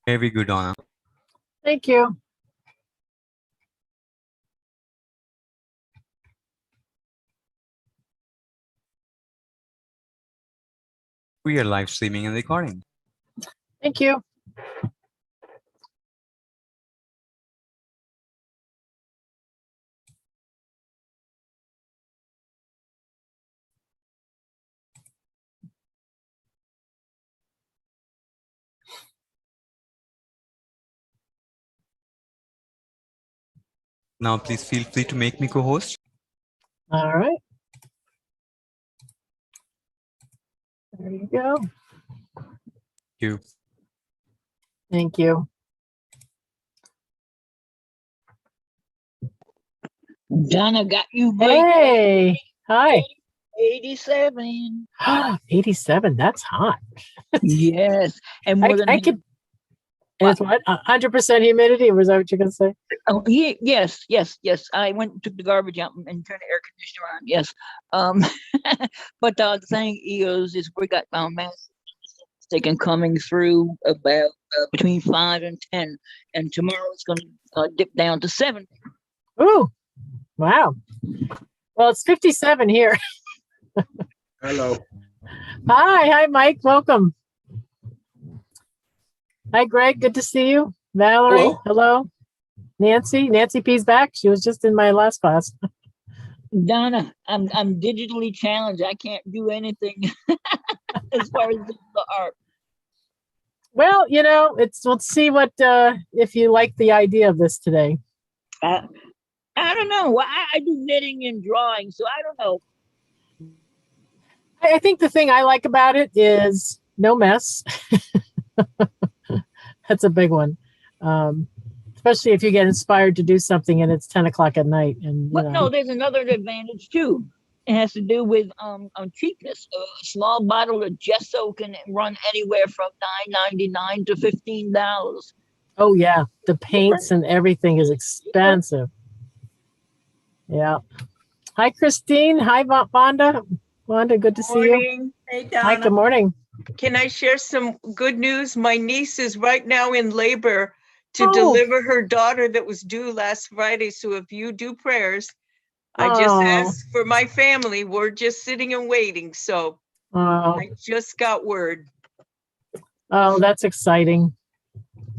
Very good, Donna. Thank you. We are live streaming and recording. Thank you. Now, please feel free to make me co-host. All right. There you go. Thank you. Thank you. Donna got you right. Hey, hi. 87. 87. That's hot. Yes. And more than I could. And it's what? 100% humidity? Was that what you're going to say? Oh, yes. I went and took the garbage out and turned the air conditioner on. Yes. But the thing is we got mass sticking coming through about between 5 and 10, and tomorrow it's going to dip down to 7. Ooh, wow. Well, it's 57 here. Hello. Hi, Mike. Welcome. Hi, Greg. Good to see you. Valerie. Hello. Nancy P's back. She was just in my last class. Donna, I'm digitally challenged. I can't do anything as far as the art. Well, we'll see what if you like the idea of this today. I don't know. I do knitting and drawing, so I don't know. I think the thing I like about it is no mess. That's a big one. Especially if you get inspired to do something and it's 10 o'clock at night. But no, there's another advantage too. It has to do with cheapness. A small bottle of gesso can run anywhere from $9.99 to $15. Oh yeah, the paints and everything is expensive. Yeah. Hi, Christine. Hi, Vonda. Vonda, good to see you. Hey, Donna. Hi, good morning. Can I share some good news? My niece is right now in labor to deliver her daughter that was due last Friday. So if you do prayers, I just asked for my family. We're just sitting and waiting. So I just got word. Oh, that's exciting.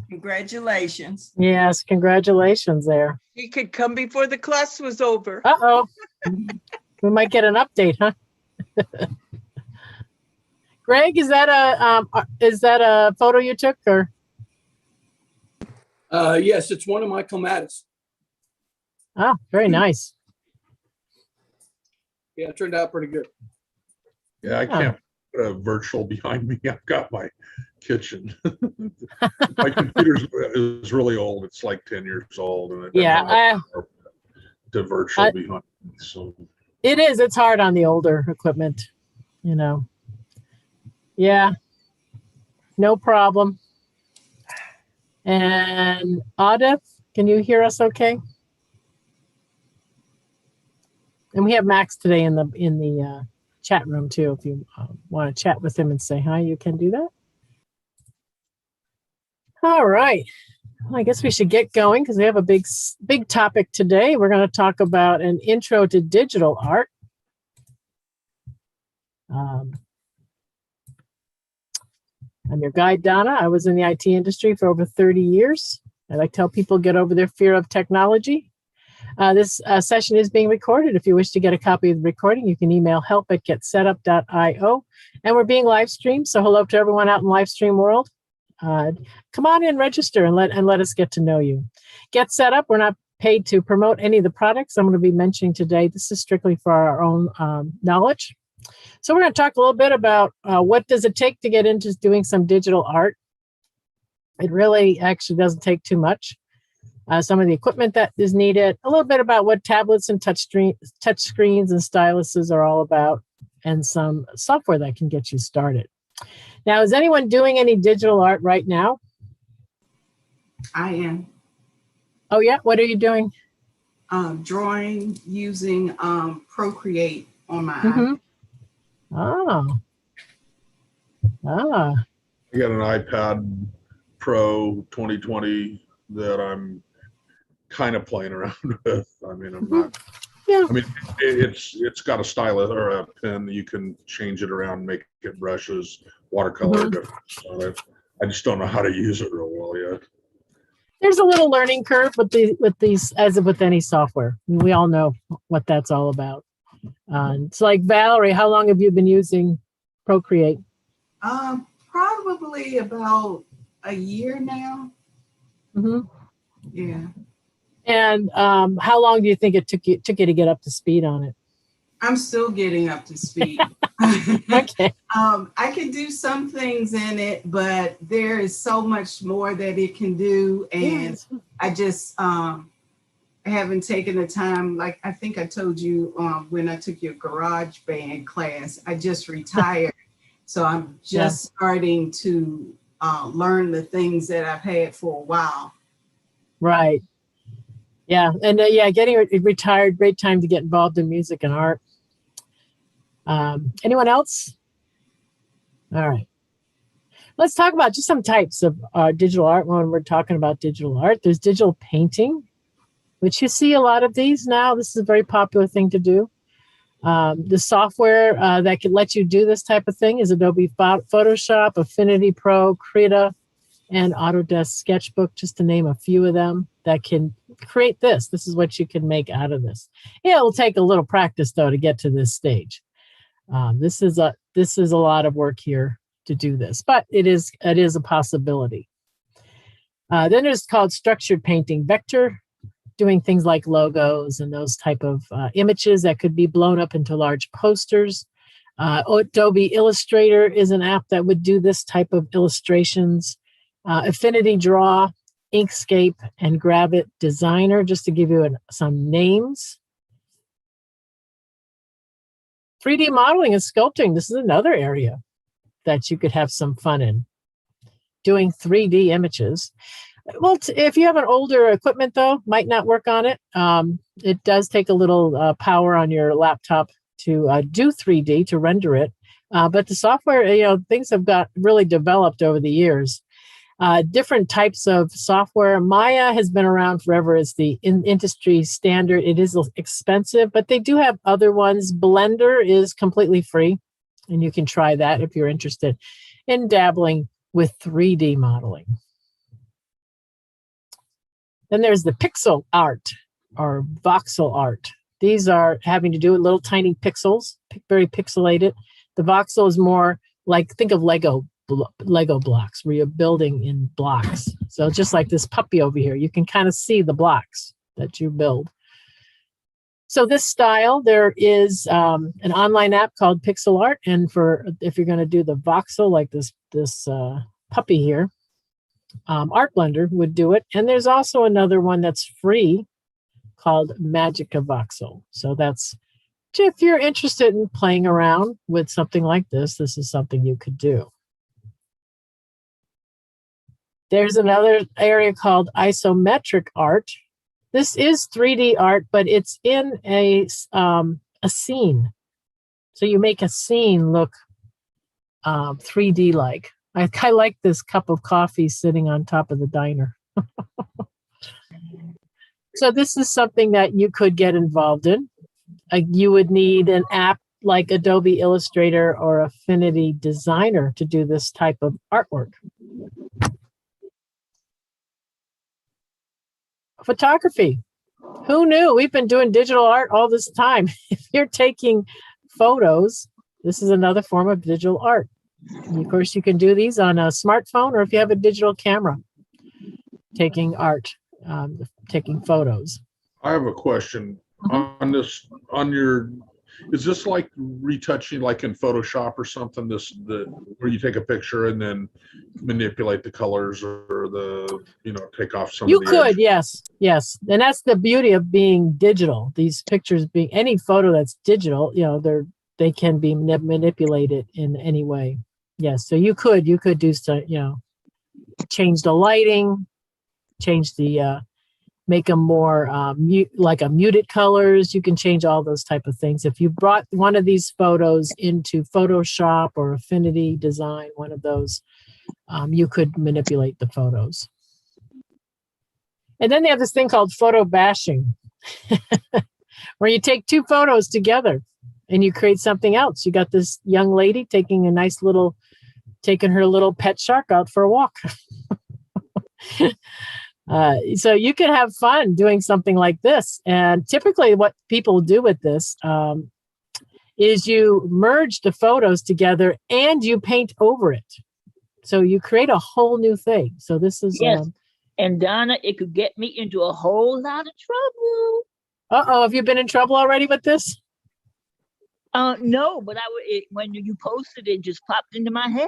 Congratulations. Yes, congratulations there. He could come before the class was over. Uh-oh. We might get an update, huh? Greg, is that a photo you took or? Yes, it's one of my clematis. Oh, very nice. Yeah, it turned out pretty good. Yeah, I can't put a virtual behind me. I've got my kitchen. My computer is really old. It's like 10 years old. And the virtual behind me. So it is. It's hard on the older equipment, Yeah, no problem. And Audif, can you hear us okay? And we have Max today in the chat room too. If you want to chat with him and say hi, you can do that. All right. Well, I guess we should get going because we have a big topic today. We're going to talk about an intro to digital art. I'm your guide, Donna. I was in the IT industry for over 30 years. I like to help people get over their fear of technology. This session is being recorded. If you wish to get a copy of the recording, you can email help@getsetup.io. And we're being live streamed, so hello to everyone out in live stream world. Come on in, register, and let us get to know you. Get Set Up, we're not paid to promote any of the products I'm going to be mentioning today. This is strictly for our own knowledge. So we're going to talk a little bit about what does it take to get into doing some digital art. It really actually doesn't take too much. Some of the equipment that is needed, a little bit about what tablets and touch screens and styluses are all about, and some software that can get you started. Now, is anyone doing any digital art right now? I am. Oh, yeah? What are you doing? Drawing using Procreate on my iPad. I got an iPad Pro 2020 that I'm kind of playing around with. I mean, I'm not. Yeah. I mean, it's got a stylus or a pen that you can change it around, make it brushes, watercolor, different on it. I just don't know how to use it real well yet. There's a little learning curve with these, as with any software. We all know what that's all about. It's like, Valerie, how long have you been using Procreate? Probably about a year now. Mm-hmm. Yeah. And how long do you think it took you to get up to speed on it? I'm still getting up to speed. Okay. I can do some things in it, but there is so much more that it can do. And Yes. I just haven't taken the time. Like I think I told you when I took your garage band class, I just retired. So I'm just starting to learn the things that I've had for a while. Right. Yeah. And getting retired, great time to get involved in music and art. Anyone else? All right. Let's talk about just some types of digital art when we're talking about digital art. There's digital painting, which you see a lot of these now. This is a very popular thing to do. The software that can let you do this type of thing is Adobe Photoshop, Affinity Pro, Krita, and Autodesk Sketchbook, just to name a few of them that can create this. This is what you can make out of this. Yeah, it'll take a little practice though to get to this stage. This is a lot of work here to do this, but it is a possibility. Then there's called structured painting, vector, doing things like logos and those type of images that could be blown up into large posters. Adobe Illustrator is an app that would do this type of illustrations. Affinity Draw, Inkscape, and Gravit Designer, just to give you some names. 3D modeling and sculpting, this is another area that you could have some fun in. Doing 3D images. Well, if you have an older equipment, though, might not work on it. It does take a little power on your laptop to do 3D, to render it. But the software, things have got really developed over the years. Different types of software. Maya has been around forever as the industry standard. It is expensive, but they do have other ones. Blender is completely free, and you can try that if you're interested in dabbling with 3D modeling. Then there's the pixel art or voxel art. These are having to do with little tiny pixels, very pixelated. The voxel is more like, think of Lego blocks where you're building in blocks. So just like this puppy over here, you can kind of see the blocks that you build. So this style, there is an online app called Pixel Art, and if you're going to do the voxel like this puppy here, Art Blender would do it. And there's also another one that's free called Magica Voxel. So that's, if you're interested in playing around with something like this, this is something you could do. There's another area called isometric art. This is 3D art, but it's in a scene. So you make a scene look 3D-like. I like this cup of coffee sitting on top of the diner. So this is something that you could get involved in. You would need an app like Adobe Illustrator or Affinity Designer to do this type of artwork. Photography. Who knew? We've been doing digital art all this time. If you're taking photos, this is another form of digital art. And of course, you can do these on a smartphone or if you have a digital camera, taking art, taking photos. I have a question on this, is this like retouching like in Photoshop or something, where you take a picture and then manipulate the colors or take off some of the edge? Yes. And that's the beauty of being digital. These pictures being, any photo that's digital, they can be manipulated in any way. Yes, so you could do so, change the lighting, change the make them more muted colors. You can change all those type of things. If you brought one of these photos into Photoshop or Affinity Design, one of those, you could manipulate the photos. And then they have this thing called photo bashing, where you take two photos together and you create something else. You got this young lady taking her little pet shark out for a walk. So you can have fun doing something like this. And typically what people do with this is you merge the photos together and you paint over it. So you create a whole new thing. So this is... Yes. And Donna, it could get me into a whole lot of trouble. Uh-oh, have you been in trouble already with this? No, but when you posted it, just popped into my head.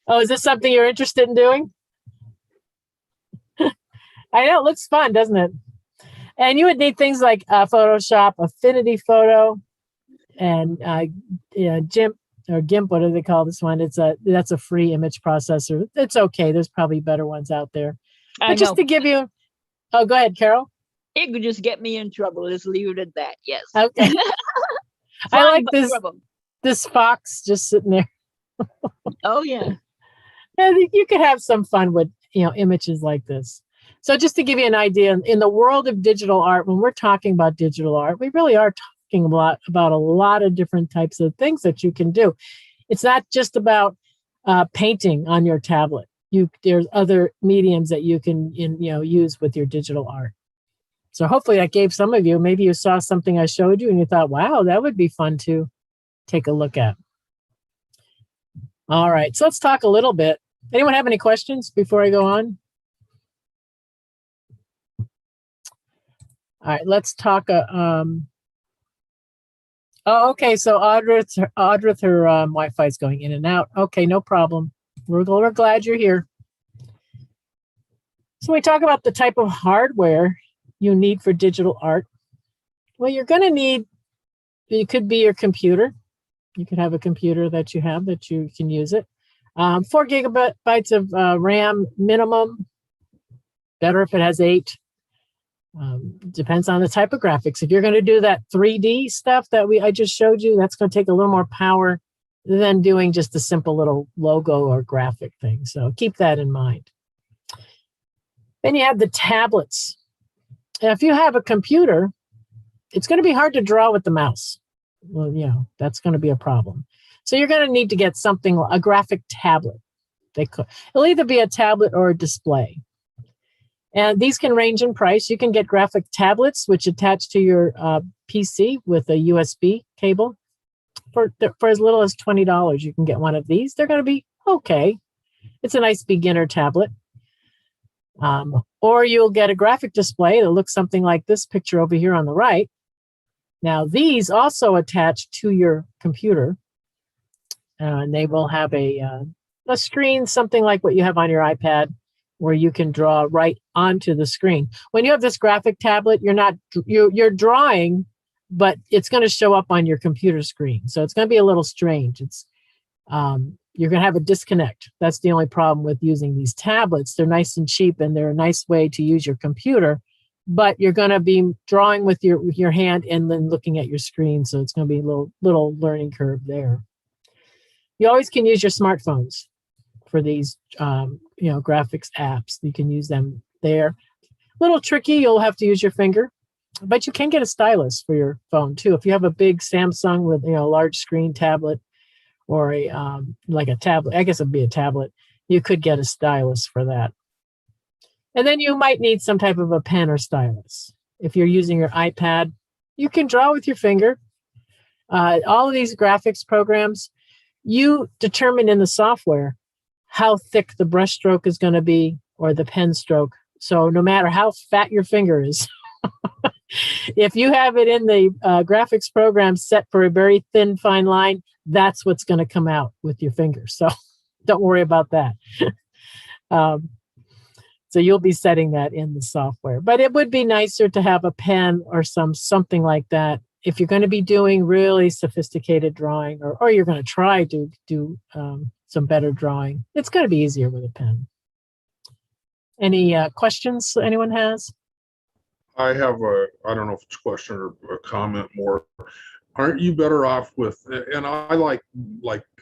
Oh, is this something you're interested in doing? I know, it looks fun, doesn't it? And you would need things like Photoshop, Affinity Photo, and GIMP, or GIMP, what do they call this one? That's a free image processor. It's okay. There's probably better ones out there. But just to give you, oh, go ahead, Carol. It could just get me in trouble. Let's leave it at that. Yes. Okay. I like this fox just sitting there. Oh yeah. And you could have some fun with images like this. So just to give you an idea, in the world of digital art, when we're talking about digital art, we really are talking about a lot of different types of things that you can do. It's not just about painting on your tablet. There's other mediums that you can use with your digital art. So hopefully that gave some of you, maybe you saw something I showed you and you thought, wow, that would be fun to take a look at. All right, so let's talk a little bit. Anyone have any questions before I go on? All right, let's talk. Oh, okay, so Audrey, her Wi-Fi is going in and out. Okay, no problem. We're glad you're here. So we talk about the type of hardware you need for digital art. Well, you're going to need, it could be your computer. You could have a computer that you can use it. 4 gigabytes of RAM minimum. Better if it has 8. Depends on the type of graphics. If you're going to do that 3D stuff that I just showed you, that's going to take a little more power than doing just a simple little logo or graphic thing. So keep that in mind. Then you have the tablets. Now, if you have a computer, it's going to be hard to draw with the mouse. Well, that's going to be a problem. So you're going to need to get a graphic tablet. It'll either be a tablet or a display. And these can range in price. You can get graphic tablets, which attach to your PC with a USB cable. For as little as $20, you can get one of these. They're going to be okay. It's a nice beginner tablet. Or you'll get a graphic display that looks something like this picture over here on the right. Now, these also attach to your computer. And they will have a screen, something like what you have on your iPad, where you can draw right onto the screen. When you have this graphic tablet, you're drawing, but it's going to show up on your computer screen. So it's going to be a little strange. You're going to have a disconnect. That's the only problem with using these tablets. They're nice and cheap, and they're a nice way to use your computer, but you're going to be drawing with your hand and then looking at your screen. So it's going to be a little learning curve there. You always can use your smartphones for these, graphics apps. You can use them there. A little tricky. You'll have to use your finger, but you can get a stylus for your phone too. If you have a big Samsung with a large screen tablet, or like a tablet, I guess it'd be a tablet, you could get a stylus for that. And then you might need some type of a pen or stylus. If you're using your iPad, you can draw with your finger. All of these graphics programs, you determine in the software how thick the brush stroke is going to be, or the pen stroke. So no matter how fat your finger is, if you have it in the graphics program set for a very thin, fine line, that's what's going to come out with your finger. So don't worry about that. So you'll be setting that in the software. But it would be nicer to have a pen or something like that if you're going to be doing really sophisticated drawing, or you're going to try to do some better drawing. It's going to be easier with a pen. Any questions anyone has? I have I don't know if it's a question or a comment more. Aren't you better off with, and I like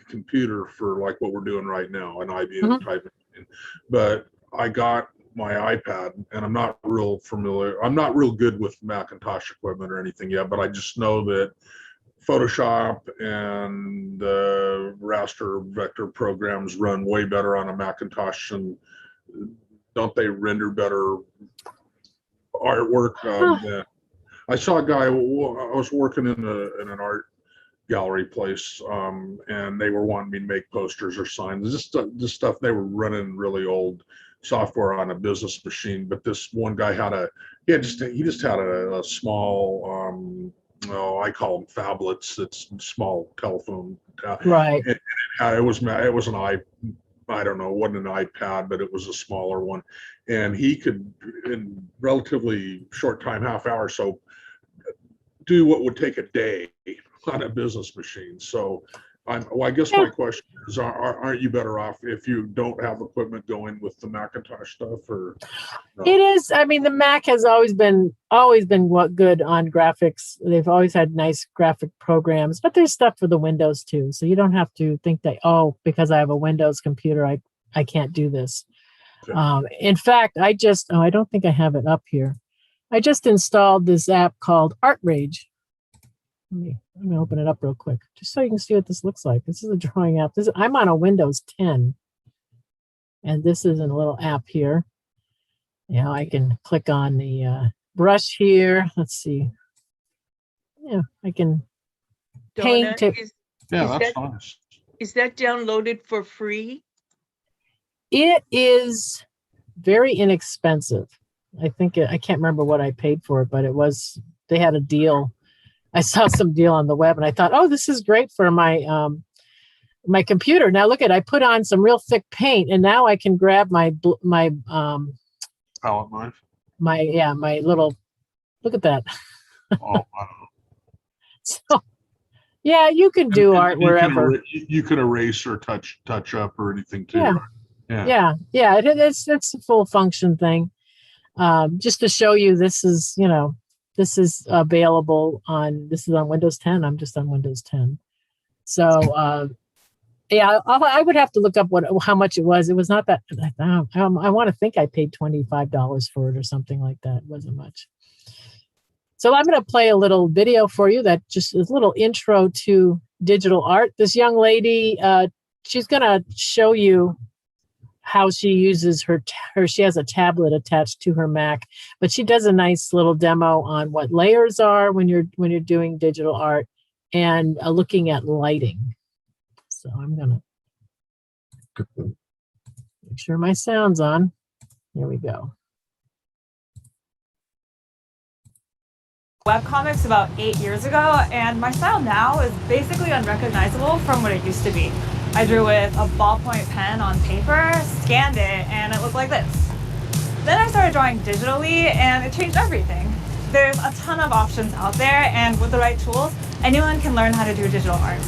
computer for like what we're doing right now, an IBM type of thing. But I got my iPad, and I'm not real familiar. I'm not real good with Macintosh equipment or anything yet, but I just know that Photoshop and the raster vector programs run way better on a Macintosh, and don't they render better artwork? I saw a guy. I was working in an art gallery place, and they were wanting me to make posters or signs. This stuff, they were running really old software on a business machine. But this one guy he just had a small, I call them phablets. It's small telephone. Right. It was I don't know, it wasn't an iPad, but it was a smaller one. And he could, in relatively short time, half hour or so, do what would take a day on a business machine. So I guess my question is, aren't you better off if you don't have equipment going with the Macintosh stuff? Or no? It is. I mean, the Mac has always been what good on graphics. They've always had nice graphic programs, but there's stuff for the Windows too. So you don't have to think that, because I have a Windows computer, I can't do this. Okay. In fact, I don't think I have it up here. I just installed this app called ArtRage. Let me open it up real quick, just so you can see what this looks like. This is a drawing app. I'm on a Windows 10, and this is a little app here. I can click on the brush here. Let's see. Yeah, I can paint. That's nice. Is that downloaded for free? It is very inexpensive. I think I can't remember what I paid for it, but they had a deal. I saw some deal on the web, and I thought, this is great for my my computer. Now look I put on some real thick paint, and now I can grab my palette knife. My little, look at that. Oh, I don't know. So yeah, you can do art wherever. You can erase or touch up or anything too. Yeah. It's a full function thing. Just to show you, this is available on Windows 10. I'm just on Windows 10. So I would have to look up how much it was. It was not that. I want to think I paid $25 for it or something like that. It wasn't much. So I'm going to play a little video for you that just is a little intro to digital art. This young lady, she's going to show you how she uses she has a tablet attached to her Mac, but she does a nice little demo on what layers are when you're doing digital art, and looking at lighting. So I'm gonna make sure my sound's on. Here we go. Webcomics about 8 years ago, and my style now is basically unrecognizable from what it used to be. I drew with a ballpoint pen on paper, scanned it, and it looked like this. Then I started drawing digitally, and it changed everything. There's a ton of options out there, and with the right tools, anyone can learn how to do digital art.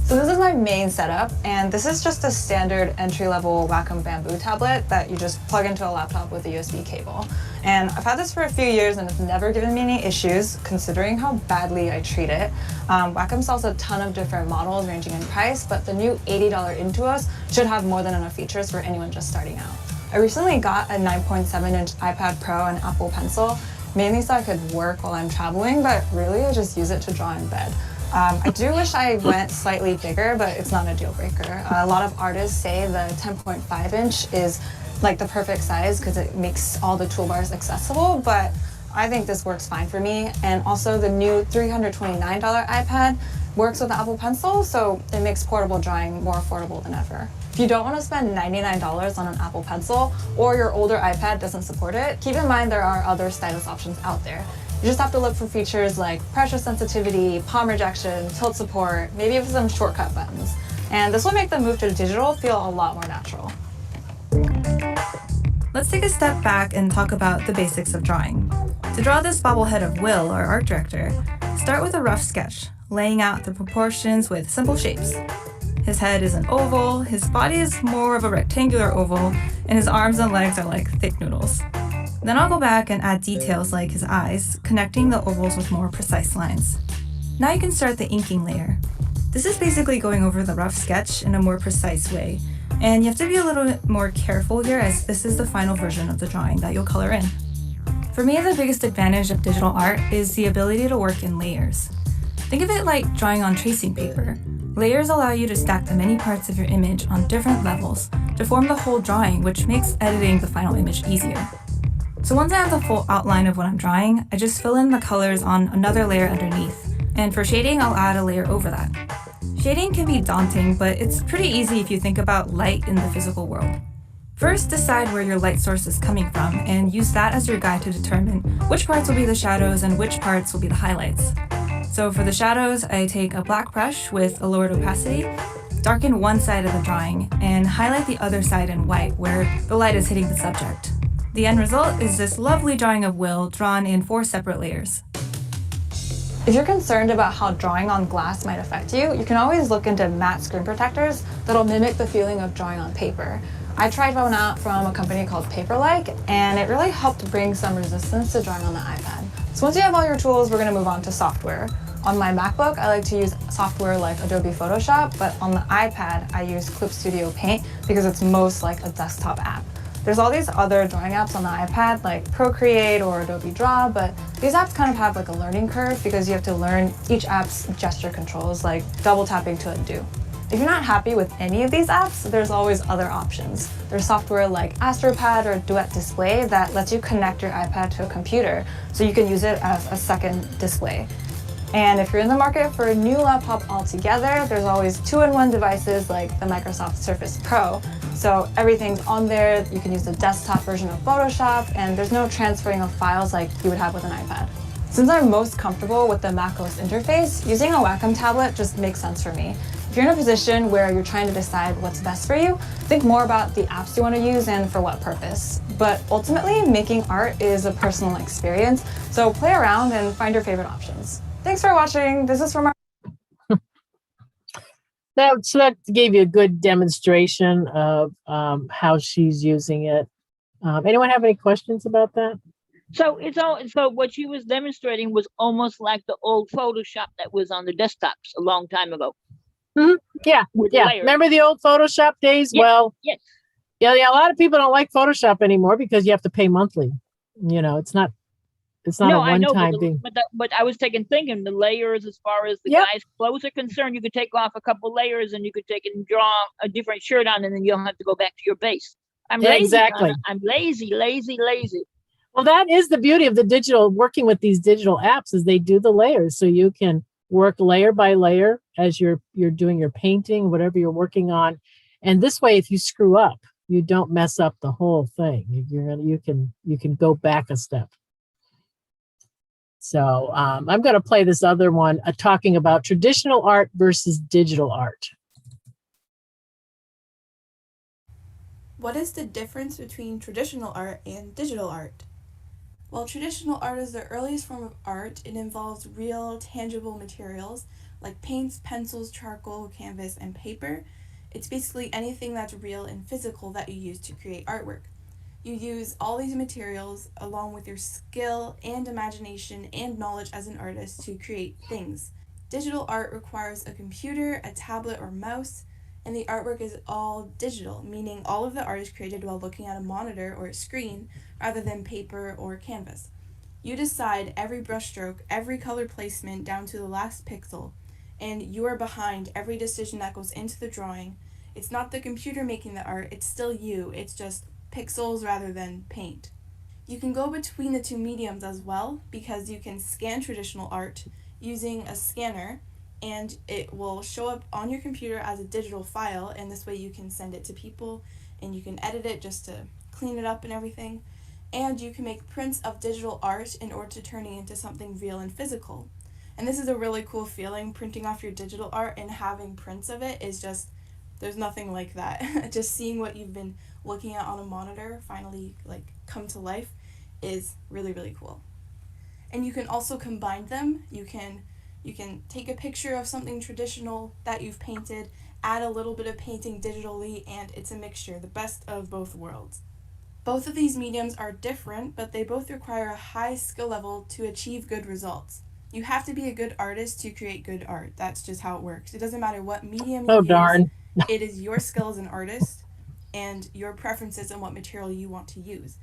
So this is my main setup, and this is just a standard entry-level Wacom Bamboo tablet that you just plug into a laptop with a USB cable. And I've had this for a few years, and it's never given me any issues, considering how badly I treat it. Wacom sells a ton of different models ranging in price, but the new $80 Intuos should have more than enough features for anyone just starting out. I recently got a 9.7-inch iPad Pro and Apple Pencil, mainly so I could work while I'm traveling, but really I just use it to draw in bed. I do wish I went slightly bigger, but it's not a deal breaker. A lot of artists say the 10.5-inch is like the perfect size because it makes all the toolbars accessible, but I think this works fine for me. And also the new $329 iPad works with the Apple Pencil, so it makes portable drawing more affordable than ever. If you don't want to spend $99 on an Apple Pencil, or your older iPad doesn't support it, keep in mind there are other stylus options out there. You just have to look for features like pressure sensitivity, palm rejection, tilt support, maybe even some shortcut buttons. And this will make the move to digital feel a lot more natural. Let's take a step back and talk about the basics of drawing. To draw this bobblehead of Will, our art director, start with a rough sketch, laying out the proportions with simple shapes. His head is an oval, his body is more of a rectangular oval, and his arms and legs are like thick noodles. Then I'll go back and add details like his eyes, connecting the ovals with more precise lines. Now you can start the inking layer. This is basically going over the rough sketch in a more precise way, and you have to be a little bit more careful here as this is the final version of the drawing that you'll color in. For me, the biggest advantage of digital art is the ability to work in layers. Think of it like drawing on tracing paper. Layers allow you to stack the many parts of your image on different levels to form the whole drawing, which makes editing the final image easier. So once I have the full outline of what I'm drawing, I just fill in the colors on another layer underneath. And for shading, I'll add a layer over that. Shading can be daunting, but it's pretty easy if you think about light in the physical world. First, decide where your light source is coming from and use that as your guide to determine which parts will be the shadows and which parts will be the highlights. So for the shadows, I take a black brush with a lowered opacity, darken one side of the drawing, and highlight the other side in white where the light is hitting the subject. The end result is this lovely drawing of Will drawn in 4 separate layers. If you're concerned about how drawing on glass might affect you, you can always look into matte screen protectors that'll mimic the feeling of drawing on paper. I tried one out from a company called Paperlike, and it really helped bring some resistance to drawing on the iPad. So once you have all your tools, we're going to move on to software. On my MacBook, I like to use software like Adobe Photoshop, but on the iPad, I use Clip Studio Paint because it's most like a desktop app. There's all these other drawing apps on the iPad like Procreate or Adobe Draw, but these apps kind of have like a learning curve because you have to learn each app's gesture controls, like double tapping to undo. If you're not happy with any of these apps, there's always other options. There's software like AstroPad or Duet Display that lets you connect your iPad to a computer so you can use it as a second display. And if you're in the market for a new laptop altogether, there's always 2-in-1 devices like the Microsoft Surface Pro. So everything's on there. You can use the desktop version of Photoshop, and there's no transferring of files like you would have with an iPad. Since I'm most comfortable with the macOS interface, using a Wacom tablet just makes sense for me. If you're in a position where you're trying to decide what's best for you, think more about the apps you want to use and for what purpose. But ultimately, making art is a personal experience, so play around and find your favorite options. Thanks for watching. This is from our So that gave you a good demonstration of how she's using it. Anyone have any questions about that? So so what she was demonstrating was almost like the old Photoshop that was on the desktops a long time ago. Mm-hmm. Yeah, yeah. Layers. Remember the old Photoshop days? Yes, Well, yes. Yeah. A lot of people don't like Photoshop anymore because you have to pay monthly. You know, it's not a one-time thing. But I was thinking the layers as far as the guy's clothes are concerned. You could take off a couple layers and you could take and draw a different shirt on, and then you don't have to go back to your base. I'm lazy. Exactly. I'm lazy. Well, that is the beauty of the digital, working with these digital apps, is they do the layers. So you can work layer by layer as you're doing your painting, whatever you're working on. And this way, if you screw up, you don't mess up the whole thing. You can go back a step. So I'm going to play this other one, talking about traditional art versus digital art. What is the difference between traditional art and digital art? While traditional art is the earliest form of art, it involves real, tangible materials like paints, pencils, charcoal, canvas, and paper. It's basically anything that's real and physical that you use to create artwork. You use all these materials along with your skill and imagination and knowledge as an artist to create things. Digital art requires a computer, a tablet, or mouse, and the artwork is all digital, meaning all of the art is created while looking at a monitor or a screen rather than paper or canvas. You decide every brushstroke, every color placement down to the last pixel, and you are behind every decision that goes into the drawing. It's not the computer making the art, it's still you, it's just pixels rather than paint. You can go between the two mediums as well because you can scan traditional art using a scanner, and it will show up on your computer as a digital file, and this way you can send it to people and you can edit it just to clean it up and everything. And you can make prints of digital art in order to turn it into something real and physical. And this is a really cool feeling. Printing off your digital art and having prints of it is just, there's nothing like that. Just seeing what you've been looking at on a monitor finally like come to life is really, really cool. And you can also combine them. You can take a picture of something traditional that you've painted, add a little bit of painting digitally, and it's a mixture, the best of both worlds. Both of these mediums are different, but they both require a high skill level to achieve good results. You have to be a good artist to create good art. That's just how it works. It doesn't matter what medium you Oh, use. darn. It is your skill as an artist and your preferences on what material you want to use.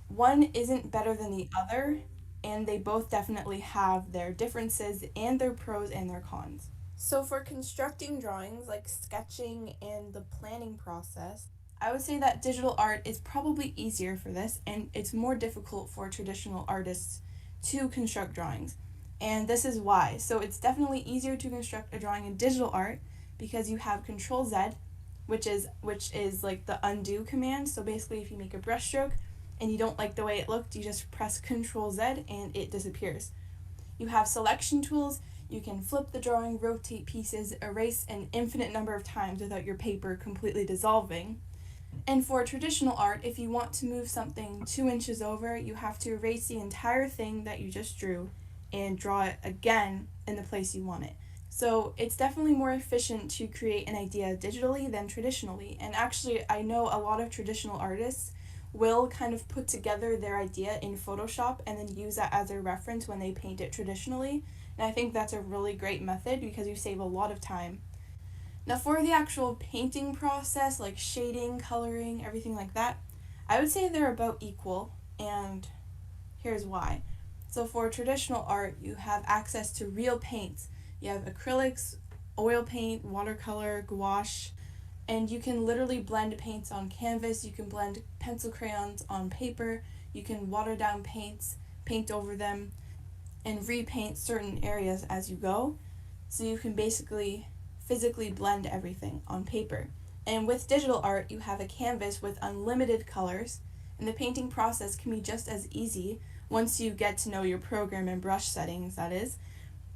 One isn't better than the other, and they both definitely have their differences and their pros and their cons. So for constructing drawings like sketching and the planning process, I would say that digital art is probably easier for this, and it's more difficult for traditional artists to construct drawings. And this is why. So it's definitely easier to construct a drawing in digital art because you have Control Z, which is like the undo command. So basically if you make a brush stroke and you don't like the way it looked, you just press Control Z and it disappears. You have selection tools. You can flip the drawing, rotate pieces, erase an infinite number of times without your paper completely dissolving. And for traditional art, if you want to move something 2 inches over, you have to erase the entire thing that you just drew and draw it again in the place you want it. So it's definitely more efficient to create an idea digitally than traditionally. And actually, I know a lot of traditional artists will kind of put together their idea in Photoshop and then use that as a reference when they paint it traditionally. And I think that's a really great method because you save a lot of time. Now for the actual painting process, like shading, coloring, everything like that, I would say they're about equal, and here's why. So for traditional art, you have access to real paints. You have acrylics, oil paint, watercolor, gouache, and you can literally blend paints on canvas. You can blend pencil crayons on paper. You can water down paints, paint over them, and repaint certain areas as you go. So you can basically physically blend everything on paper. And with digital art, you have a canvas with unlimited colors, and the painting process can be just as easy once you get to know your program and brush settings, that is.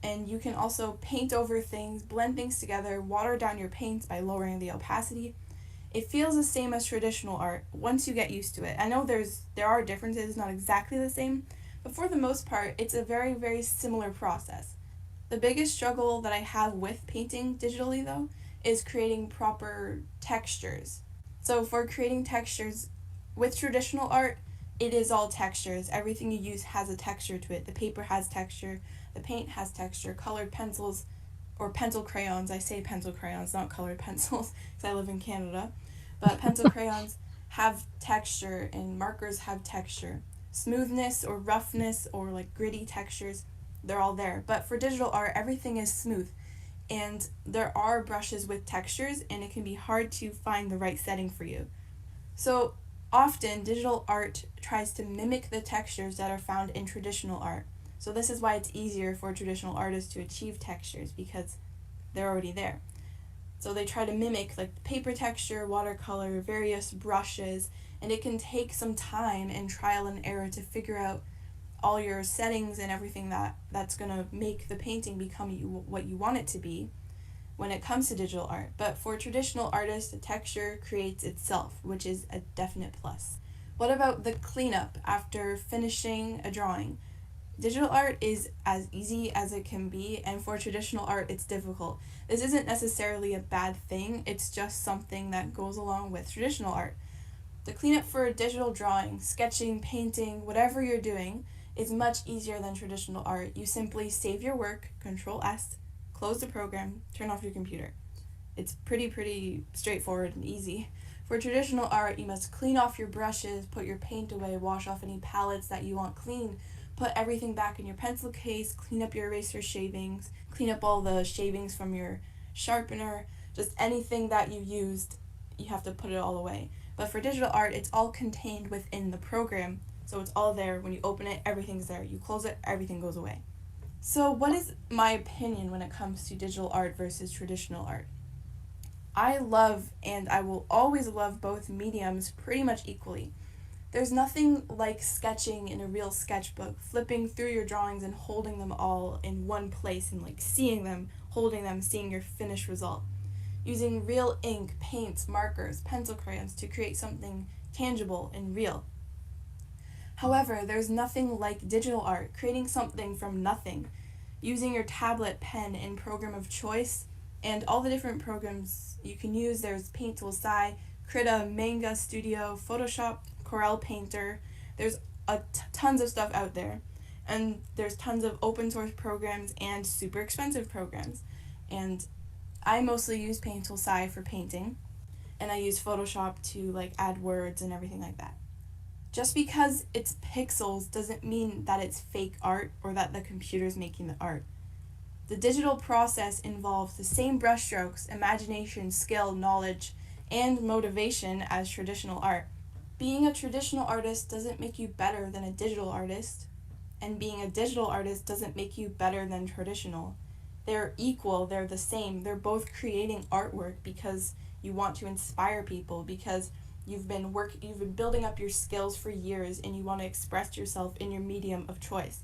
And you can also paint over things, blend things together, water down your paints by lowering the opacity. It feels the same as traditional art once you get used to it. I know there are differences, not exactly the same, but for the most part, it's a very, very similar process. The biggest struggle that I have with painting digitally, though, is creating proper textures. So for creating textures with traditional art, it is all textures. Everything you use has a texture to it. The paper has texture, the paint has texture, colored pencils or pencil crayons. I say pencil crayons, not colored pencils, because I live in Canada. But pencil crayons have texture and markers have texture. Smoothness or roughness or like gritty textures, they're all there. But for digital art, everything is smooth. And there are brushes with textures, and it can be hard to find the right setting for you. So often, digital art tries to mimic the textures that are found in traditional art. So this is why it's easier for traditional artists to achieve textures, because they're already there. So they try to mimic like paper texture, watercolor, various brushes, and it can take some time and trial and error to figure out all your settings and everything that's going to make the painting become what you want it to be when it comes to digital art. But for traditional artists, the texture creates itself, which is a definite plus. What about the cleanup after finishing a drawing? Digital art is as easy as it can be, and for traditional art, it's difficult. This isn't necessarily a bad thing, it's just something that goes along with traditional art. The cleanup for a digital drawing, sketching, painting, whatever you're doing, is much easier than traditional art. You simply save your work, Control S, close the program, turn off your computer. It's pretty straightforward and easy. For traditional art, you must clean off your brushes, put your paint away, wash off any palettes that you want clean, put everything back in your pencil case, clean up your eraser shavings, clean up all the shavings from your sharpener, just anything that you used, you have to put it all away. But for digital art, it's all contained within the program, so it's all there. When you open it, everything's there. You close it, everything goes away. So what is my opinion when it comes to digital art versus traditional art? I love and I will always love both mediums pretty much equally. There's nothing like sketching in a real sketchbook, flipping through your drawings and holding them all in one place and like seeing them, holding them, seeing your finished result. Using real ink, paints, markers, pencil crayons to create something tangible and real. However, there's nothing like digital art, creating something from nothing, using your tablet, pen, and program of choice, and all the different programs you can use. There's Paint Tool SAI, Krita, Manga Studio, Photoshop, Corel Painter. There's tons of stuff out there. And there's tons of open source programs and super expensive programs. And I mostly use Paint Tool SAI for painting, and I use Photoshop to like add words and everything like that. Just because it's pixels doesn't mean that it's fake art or that the computer's making the art. The digital process involves the same brushstrokes, imagination, skill, knowledge, and motivation as traditional art. Being a traditional artist doesn't make you better than a digital artist, and being a digital artist doesn't make you better than traditional. They're equal, they're the same. They're both creating artwork because you want to inspire people, because you've been building up your skills for years and you want to express yourself in your medium of choice.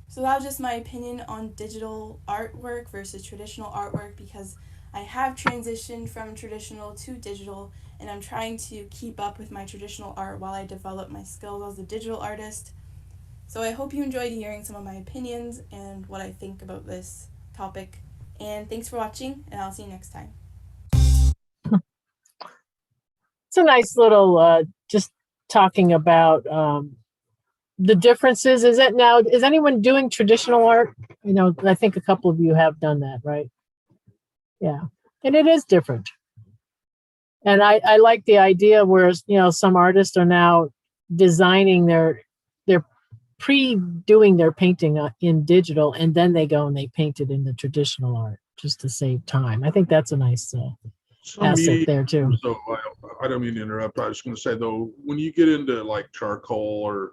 So that was just my opinion on digital artwork versus traditional artwork, because I have transitioned from traditional to digital, and I'm trying to keep up with my traditional art while I develop my skills as a digital artist. So I hope you enjoyed hearing some of my opinions and what I think about this topic. And thanks for watching, and I'll see you next time. It's a nice little just talking about the differences. Is anyone doing traditional art? You know, I think a couple of you have done that, right? Yeah, and it is different. And I like the idea where, you know, some artists are now designing they're pre-doing their painting in digital, and then they go and they paint it in the traditional art just to save time. I think that's a nice asset there too. So I don't mean to interrupt. I was going to say though, when you get into like charcoal or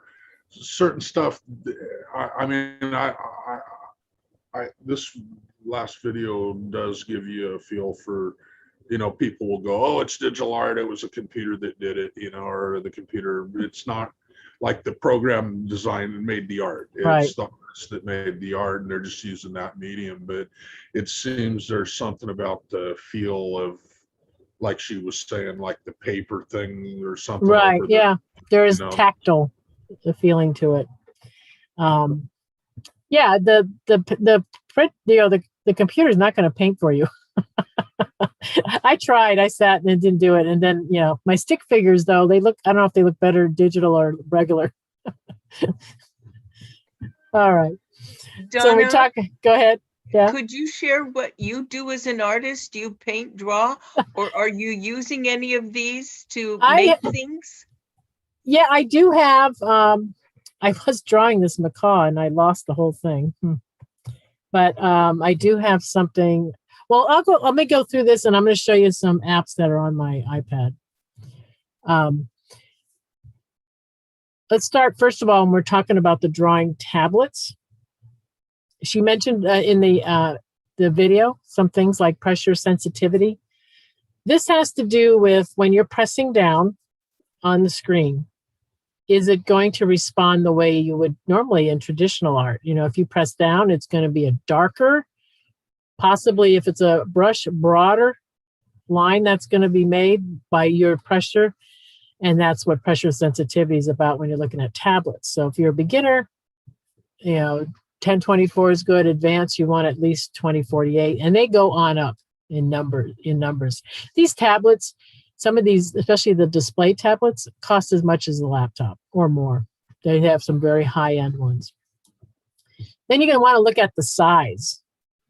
certain stuff, this last video does give you a feel for, you know, people will go, oh, it's digital art, it was a computer that did it, you know, or the computer. It's not like the program designed and made the art. It's right. The artist that made the art, and they're just using that medium. But it seems there's something about the feel of, like she was saying, like the paper thing or something. Right. Yeah. There is, you know, tactile feeling to it. Yeah. The print, you know, the computer is not going to paint for you. I tried. I sat and it didn't do it. And then, you know, my stick figures though, they look, I don't know if they look better digital or regular. All right. Donna, so we're talking, go ahead. Yeah. Could you share what you do as an artist? Do you paint, draw, or are you using any of these to make things? Yeah, I do have, I was drawing this macaw and I lost the whole thing. But I do have something. Well, let me go through this and I'm going to show you some apps that are on my iPad. Let's start, first of all, when we're talking about the drawing tablets. She mentioned in the video some things like pressure sensitivity. This has to do with when you're pressing down on the screen. Is it going to respond the way you would normally in traditional art? You know, if you press down, it's going to be a darker, possibly if it's a brush, broader line that's going to be made by your pressure. And that's what pressure sensitivity is about when you're looking at tablets. So if you're a beginner, you know, 1024 is good. Advanced, you want at least 2048, and they go on up in numbers. These tablets, some of these, especially the display tablets, cost as much as the laptop or more. They have some very high-end ones. Then you're going to want to look at the size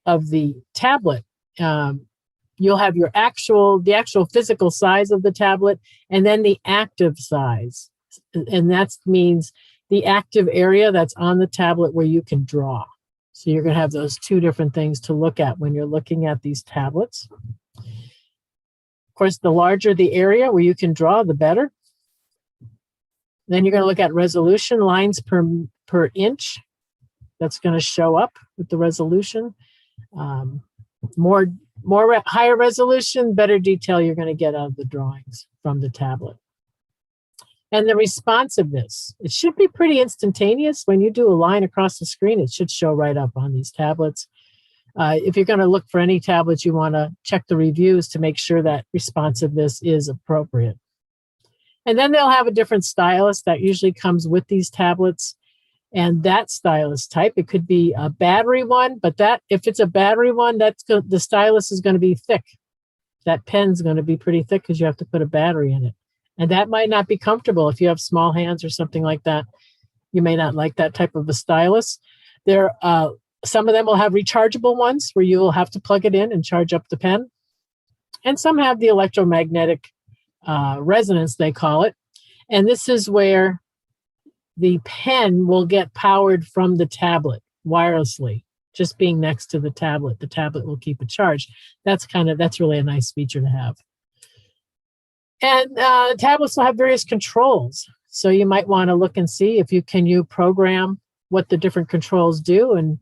of the tablet. You'll have the actual physical size of the tablet, and then the active size, and that means the active area that's on the tablet where you can draw. So you're going to have those two different things to look at when you're looking at these tablets. Of course, the larger the area where you can draw, the better. Then you're going to look at resolution, lines per inch. That's going to show up with the resolution. Higher resolution, better detail you're going to get out of the drawings from the tablet. And the responsiveness, it should be pretty instantaneous. When you do a line across the screen, it should show right up on these tablets. If you're going to look for any tablets, you want to check the reviews to make sure that responsiveness is appropriate. And then they'll have a different stylus that usually comes with these tablets. And that stylus type, it could be a battery one, but if it's a battery one, the stylus is going to be thick. That pen's going to be pretty thick because you have to put a battery in it. And that might not be comfortable if you have small hands or something like that. You may not like that type of a stylus. Some of them will have rechargeable ones where you will have to plug it in and charge up the pen. And some have the electromagnetic resonance, they call it. And this is where the pen will get powered from the tablet wirelessly, just being next to the tablet. The tablet will keep it charged. That's really a nice feature to have. And tablets will have various controls. So you might want to look and see if you can program what the different controls do. And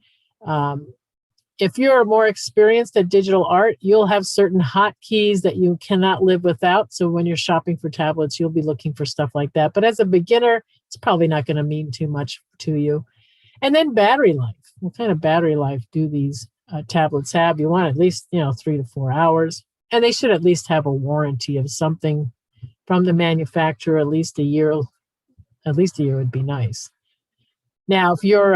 if you're more experienced at digital art, you'll have certain hotkeys that you cannot live without. So when you're shopping for tablets, you'll be looking for stuff like that. But as a beginner, it's probably not going to mean too much to you. And then battery life. What kind of battery life do these tablets have? You want at least 3 to 4 hours. And they should at least have a warranty of something from the manufacturer, at least a year. At least a year would be nice. Now, if you're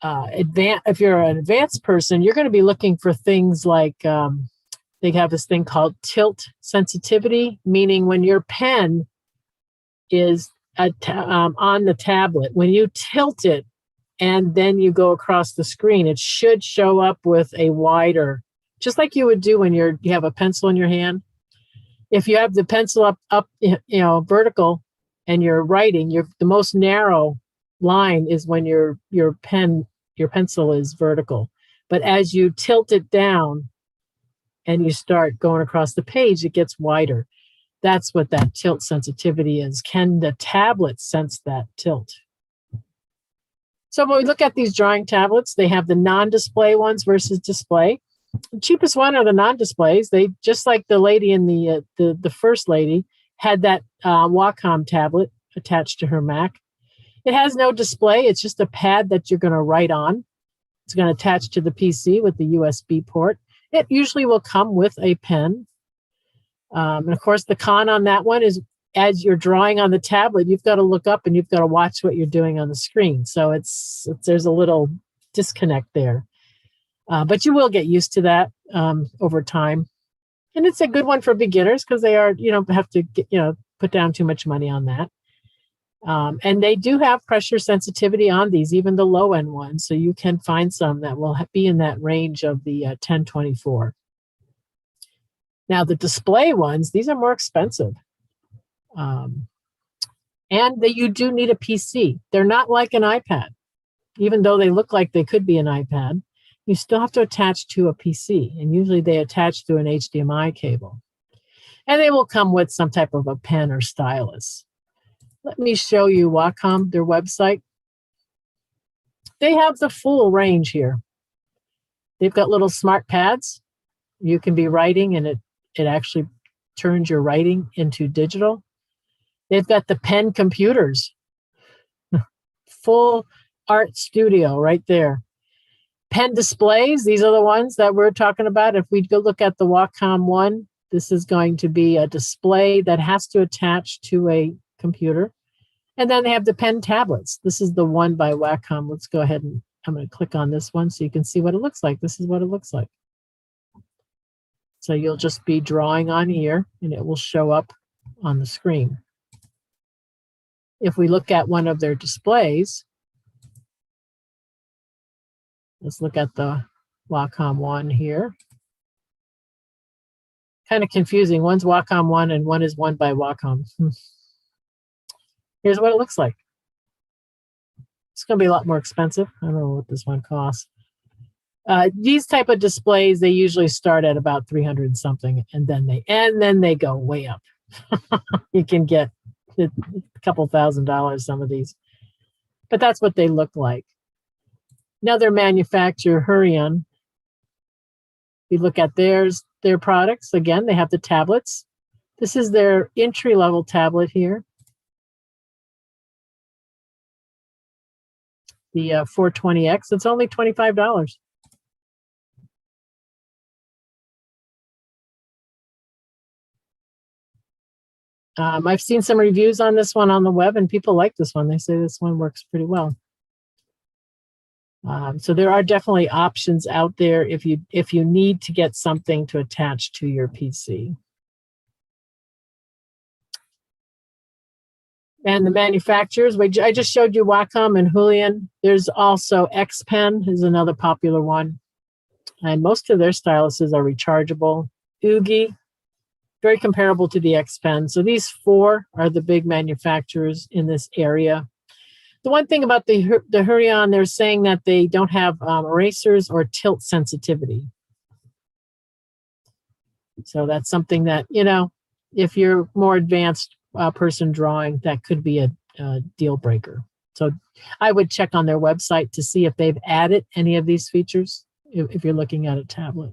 if you're an advanced person, you're going to be looking for things like they have this thing called tilt sensitivity, meaning when your pen is on the tablet, when you tilt it and then you go across the screen, it should show up with a wider, just like you would do when you have a pencil in your hand. If you have the pencil up vertical and you're writing, the most narrow line is when your pencil is vertical. But as you tilt it down and you start going across the page, it gets wider. That's what that tilt sensitivity is. Can the tablet sense that tilt? So when we look at these drawing tablets, they have the non-display ones versus display. The cheapest one are the non-displays. They, just like the lady in the first lady, had that Wacom tablet attached to her Mac. It has no display. It's just a pad that you're going to write on. It's going to attach to the PC with the USB port. It usually will come with a pen. And of course, the con on that one is as you're drawing on the tablet, you've got to look up and you've got to watch what you're doing on the screen. So there's a little disconnect there. But you will get used to that over time. And it's a good one for beginners because you don't have to put down too much money on that. And they do have pressure sensitivity on these, even the low end ones. So you can find some that will be in that range of the 1024. Now the display ones, these are more expensive. And you do need a PC. They're not like an iPad. Even though they look like they could be an iPad, you still have to attach to a PC. And usually they attach to an HDMI cable. And they will come with some type of a pen or stylus. Let me show you Wacom, their website. They have the full range here. They've got little smart pads. You can be writing and it actually turns your writing into digital. They've got the pen computers. Full art studio right there. Pen displays, these are the ones that we're talking about. If we go look at the Wacom one, this is going to be a display that has to attach to a computer. And then they have the pen tablets. This is the one by Wacom. Let's go ahead and I'm going to click on this one so you can see what it looks like. This is what it looks like. So you'll just be drawing on here and it will show up on the screen. If we look at one of their displays, let's look at the Wacom one here. Kind of confusing. One's Wacom one and one is one by Wacom. Here's what it looks like. It's going to be a lot more expensive. I don't know what this one costs. These type of displays, they usually start at about 300 something, and then they go way up. You can get a couple $1,000s, some of these, but that's what they look like. Another manufacturer, Hurion. We look at their products. Again, they have the tablets. This is their entry-level tablet here. The 420X. It's only $25. I've seen some reviews on this one on the web, and people like this one. They say this one works pretty well. So there are definitely options out there if you need to get something to attach to your PC. And the manufacturers, I just showed you Wacom and Julian. There's also XPen is another popular one. And most of their styluses are rechargeable. Oogie, very comparable to the XPen. So these four are the big manufacturers in this area. The one thing about the Hurion, they're saying that they don't have erasers or tilt sensitivity. So that's something that, you know, if you're more advanced person drawing, that could be a deal breaker. So I would check on their website to see if they've added any of these features if you're looking at a tablet.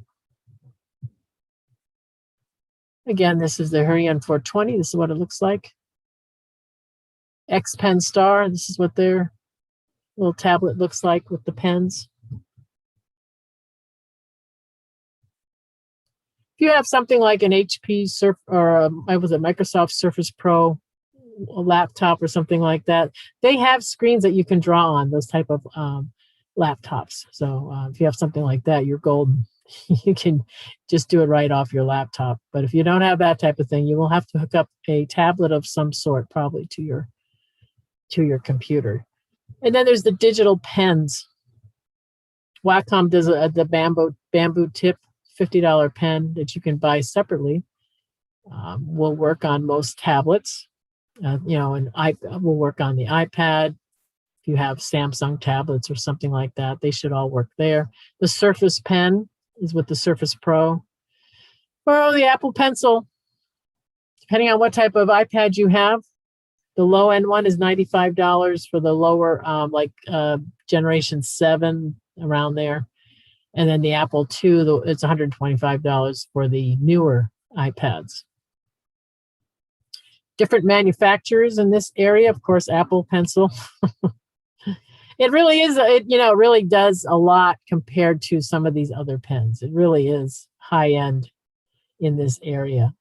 Again, this is the Hurion 420. This is what it looks like. XPen Star, this is what their little tablet looks like with the pens. If you have something like an HP or Microsoft Surface Pro a laptop or something like that, they have screens that you can draw on, those type of laptops. So if you have something like that, you're golden. You can just do it right off your laptop. But if you don't have that type of thing, you will have to hook up a tablet of some sort, probably to your computer. And then there's the digital pens. Wacom does the bamboo tip $50 pen that you can buy separately. Will work on most tablets. You know, and will work on the iPad. If you have Samsung tablets or something like that, they should all work there. The Surface Pen is with the Surface Pro. Or the Apple Pencil, depending on what type of iPad you have. The low end one is $95 for the lower, Generation 7, around there. And then the Apple II, it's $125 for the newer iPads. Different manufacturers in this area, of course, Apple Pencil. It really is, it really does a lot compared to some of these other pens. It really is high end in this area.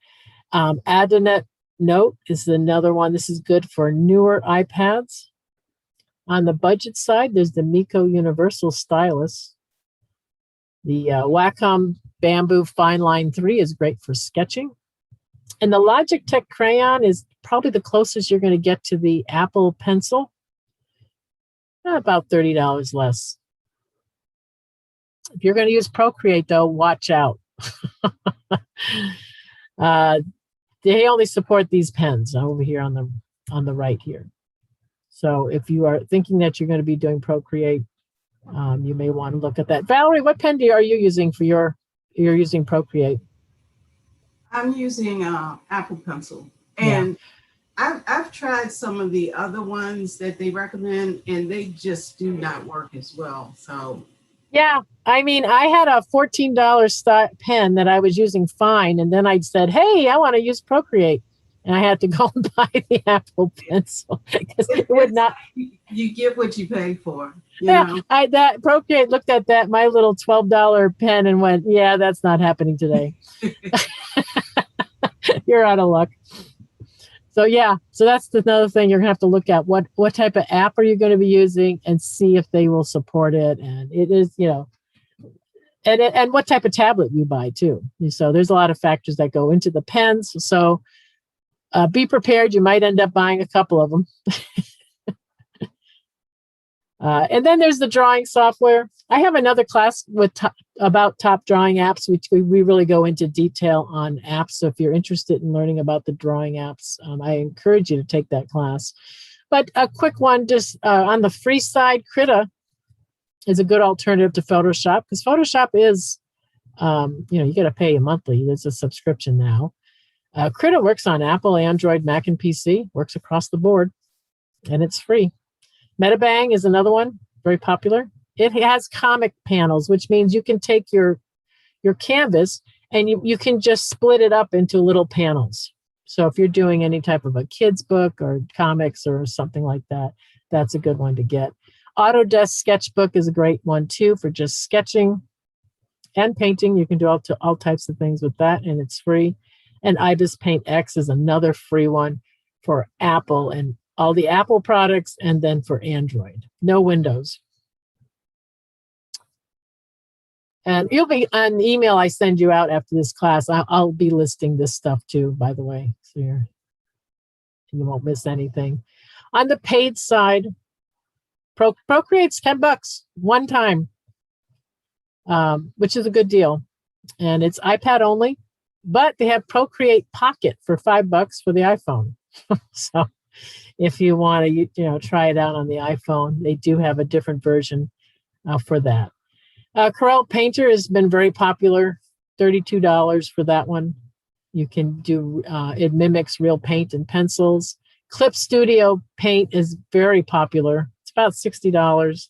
Adonet Note is another one. This is good for newer iPads. On the budget side, there's the Miko Universal Stylus. The Wacom Bamboo Fine Line 3 is great for sketching. And the Logitech Crayon is probably the closest you're going to get to the Apple Pencil. About $30 less. If you're going to use Procreate, though, watch out. They only support these pens over here on the right here. So if you are thinking that you're going to be doing Procreate, you may want to look at that. Valerie, what pen are you using for you're using Procreate? I'm using Apple Pencil, and I've tried some of the other ones that they recommend, and they just do not work as well. So yeah, I mean, I had a $14 pen that I was using fine, and then I said, "Hey, I want to use Procreate," and I had to go and buy the Apple Pencil because it would not. You get what you pay for. That Procreate looked at that my little $12 pen and went, "Yeah, that's not happening today." You're out of luck. So that's another thing you're gonna have to look at. What type of app are you going to be using, and see if they will support it. And it is, and what type of tablet you buy too. So there's a lot of factors that go into the pens. So be prepared. You might end up buying a couple of them. And then there's the drawing software. I have another class about top drawing apps, which we really go into detail on apps. So if you're interested in learning about the drawing apps, I encourage you to take that class. But a quick one, just on the free side, Krita is a good alternative to Photoshop, because Photoshop is, you got to pay a monthly. There's a subscription now. Krita works on Apple, Android, Mac, and PC, works across the board, and it's free. Metabang is another one, very popular. It has comic panels, which means you can take your canvas and you can just split it up into little panels. So if you're doing any type of a kid's book or comics or something like that, that's a good one to get. Autodesk Sketchbook is a great one too for just sketching and painting. You can do all types of things with that, and it's free. And IBIS Paint X is another free one for Apple and all the Apple products, and then for Android. No Windows. And you'll be on the email I send you out after this class. I'll be listing this stuff too, by the way, so you won't miss anything. On the paid side, Procreate's $10 one time, which is a good deal. And it's iPad only, but they have Procreate Pocket for $5 for the iPhone. So if you want to, try it out on the iPhone, they do have a different version for that. Corel Painter has been very popular, $32 for that one. You can do, it mimics real paint and pencils. Clip Studio Paint is very popular. It's about $60.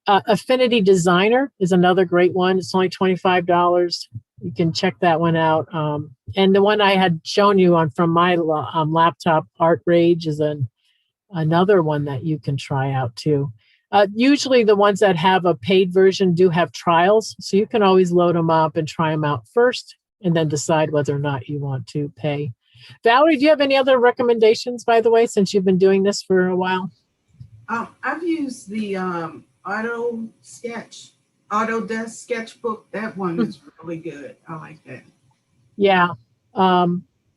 Affinity Designer is another great one. It's only $25. You can check that one out. And the one I had shown you from my laptop, Art Rage, is another one that you can try out too. Usually the ones that have a paid version do have trials, so you can always load them up and try them out first and then decide whether or not you want to pay. Valerie, do you have any other recommendations, by the way, since you've been doing this for a while? I've used the Autodesk Sketchbook. That one is really good. I like that. Yeah.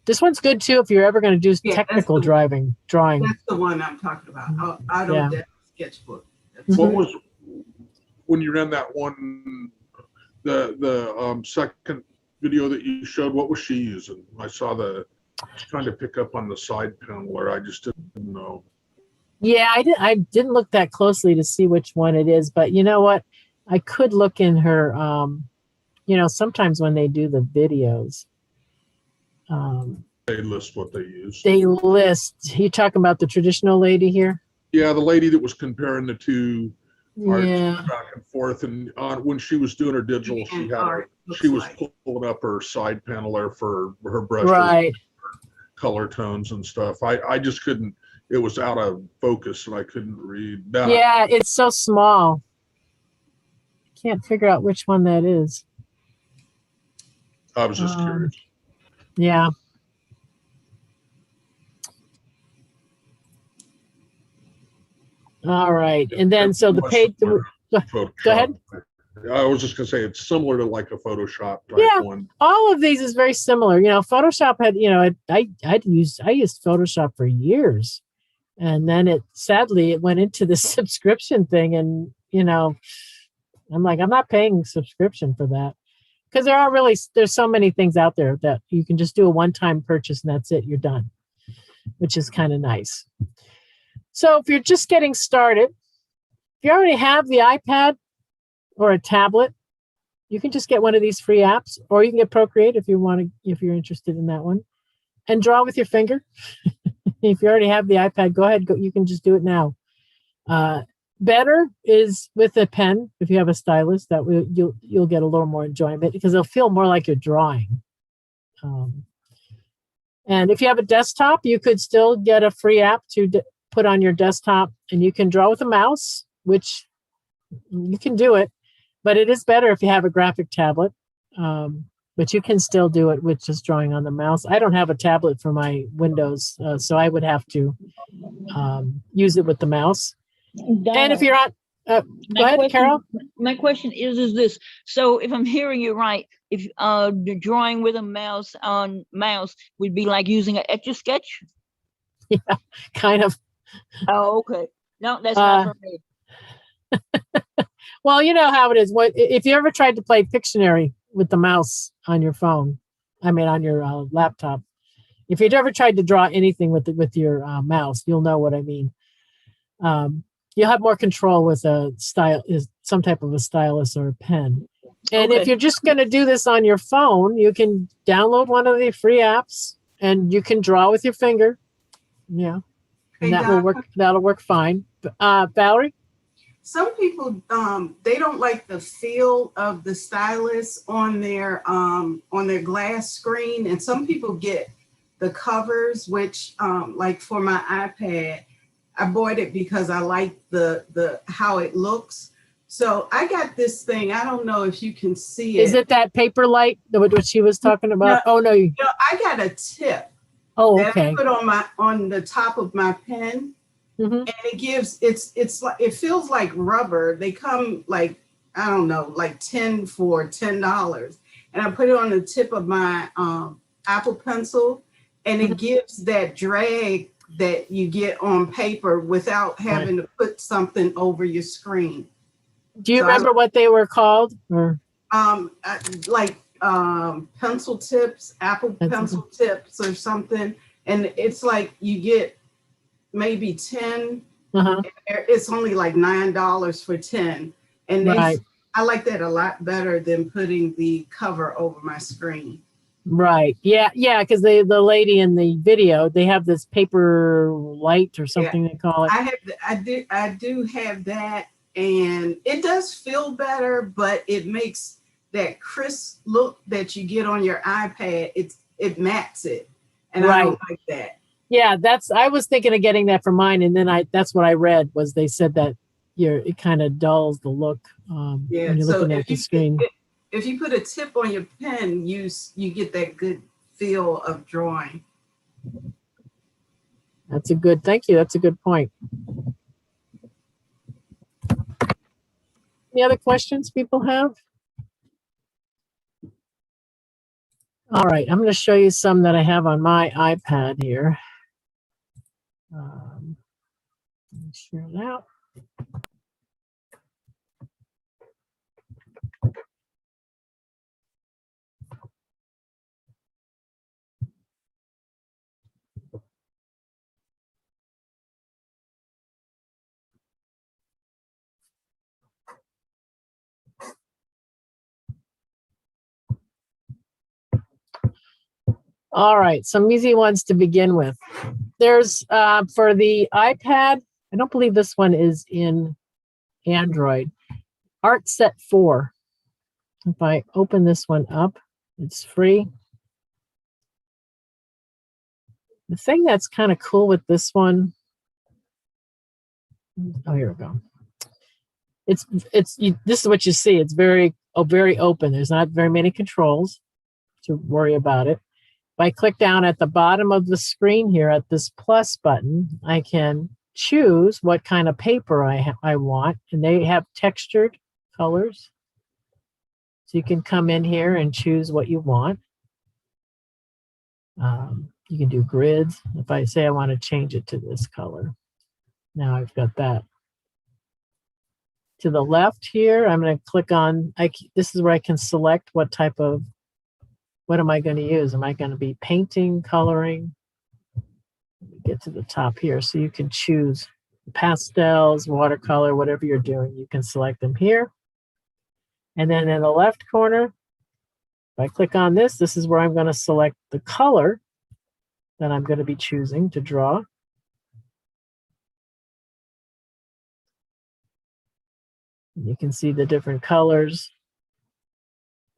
This one's good too if you're ever going to do technical drawing. That's the one I'm talking about. Autodesk Sketchbook. What was, when you ran that one, the second video that you showed, what was she using? I saw trying to pick up on the side panel, or I just didn't know. Yeah, I didn't look that closely to see which one it is, but you know what? I could look in her, sometimes when they do the videos. They list what they use. They list, you talking about the traditional lady here? Yeah, the lady that was comparing the two arts Yeah. back and forth, and when she was doing her digital, she was pulling up her side panel there for her brushes, right, color tones and stuff. I just couldn't. It was out of focus, and I couldn't read that. Yeah, it's so small. Can't figure out which one that is. I was just curious. Yeah. All right, and then so the paid. Go ahead. I was just gonna say it's similar to like a Photoshop type one. All of these is very similar. Photoshop had, I used Photoshop for years, and then it went into the subscription thing, and I'm like, I'm not paying subscription for that, because there's so many things out there that you can just do a one-time purchase and that's it, you're done, which is kind of nice. So if you're just getting started, if you already have the iPad or a tablet, you can just get one of these free apps, or you can get Procreate if you're interested in that one, and draw with your finger. If you already have the iPad, go ahead. You can just do it now. Better is with a pen. If you have a stylus, you'll get a little more enjoyment because it'll feel more like you're drawing. And if you have a desktop, you could still get a free app to put on your desktop, and you can draw with a mouse, which you can do it, but it is better if you have a graphic tablet. But you can still do it with just drawing on the mouse. I don't have a tablet for my Windows, so I would have to use it with the mouse. And if you're on, go ahead, Carol. My question is this. So if I'm hearing you right, if the drawing with a mouse on mouse would be like using an Etch-a-Sketch? Yeah, kind of. Oh, okay. No, that's not for me. Well, you know how it is. If you ever tried to play Pictionary with the mouse on your phone, on your laptop, if you'd ever tried to draw anything with your mouse, you'll know what I mean. You'll have more control with some type of a stylus or a pen. And if you're just going to do this on your phone, you can download one of the free apps and you can draw with your finger. Yeah. And that'll work fine. Valerie? Some people, they don't like the feel of the stylus on their glass screen. And some people get the covers, which like for my iPad, I bought it because I like the how it looks. So I got this thing. I don't know if you can see it. Is it that Paperlight, what she was talking about? No, oh no. I got a tip. Oh, that okay. I put on the top of my pen, and it gives it's like it feels like rubber. They come like I don't know, like 10 for $10, and I put it on the tip of my Apple Pencil, and it gives that drag that you get on paper without having to put something over your screen. Do you remember what they were called? Or Like pencil tips, Apple pencil tips or something. And it's like you get maybe 10. It's only like $9 for 10. And I like that a lot better than putting the cover over my screen. Right. Yeah. Yeah. Because the lady in the video, they have this paper light or something they call it. I do have that, and it does feel better, but it makes that crisp look that you get on your iPad. It mats it, and I don't like that. Yeah, I was thinking of getting that for mine, and then that's what I read was they said that it kind of dulls the look when you're looking at the screen. If you put a tip on your pen, you get that good feel of drawing. Thank you. That's a good point. Any other questions people have? All right, I'm going to show you some that I have on my iPad here. Let me share it out. All right, some easy ones to begin with. There's for the iPad, I don't believe this one is in Android, ArtSet 4. If I open this one up, it's free. The thing that's kind of cool with this one, oh, here we go. This is what you see. It's very open. There's not very many controls to worry about it. If I click down at the bottom of the screen here at this plus button, I can choose what kind of paper I want, and they have textured colors. So you can come in here and choose what you want. You can do grids. If I say I want to change it to this color, now I've got that. To the left here, I'm going to click on, this is where I can select what type of, what am I going to use? Am I going to be painting, coloring? Let me get to the top here so you can choose pastels, watercolor, whatever you're doing. You can select them here. And then in the left corner, if I click on this is where I'm going to select the color that I'm going to be choosing to draw. You can see the different colors.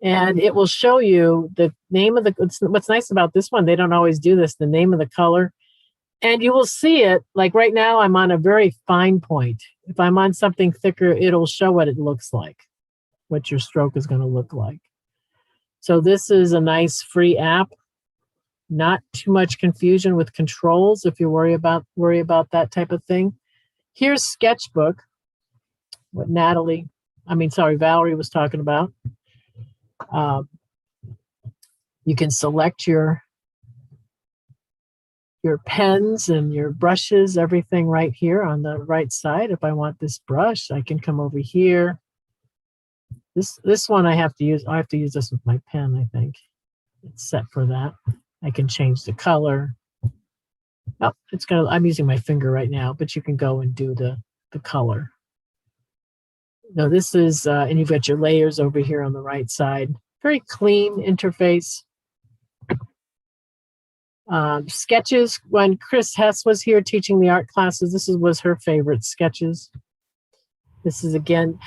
And it will show you the name of what's nice about this one, they don't always do this, the name of the color. And you will see it, like right now I'm on a very fine point. If I'm on something thicker, it'll show what it looks like, what your stroke is going to look like. So this is a nice free app. Not too much confusion with controls if you worry about that type of thing. Here's Sketchbook, what Valerie was talking about. You can select your pens and your brushes, everything right here on the right side. If I want this brush, I can come over here. This one I have to use this with my pen, I think. It's set for that. I can change the color. Oh, I'm using my finger right now, but you can go and do the color. Now this is, and you've got your layers over here on the right side. Very clean interface. Sketches, when Chris Hess was here teaching the art classes, this was her favorite, Sketches. This is, again,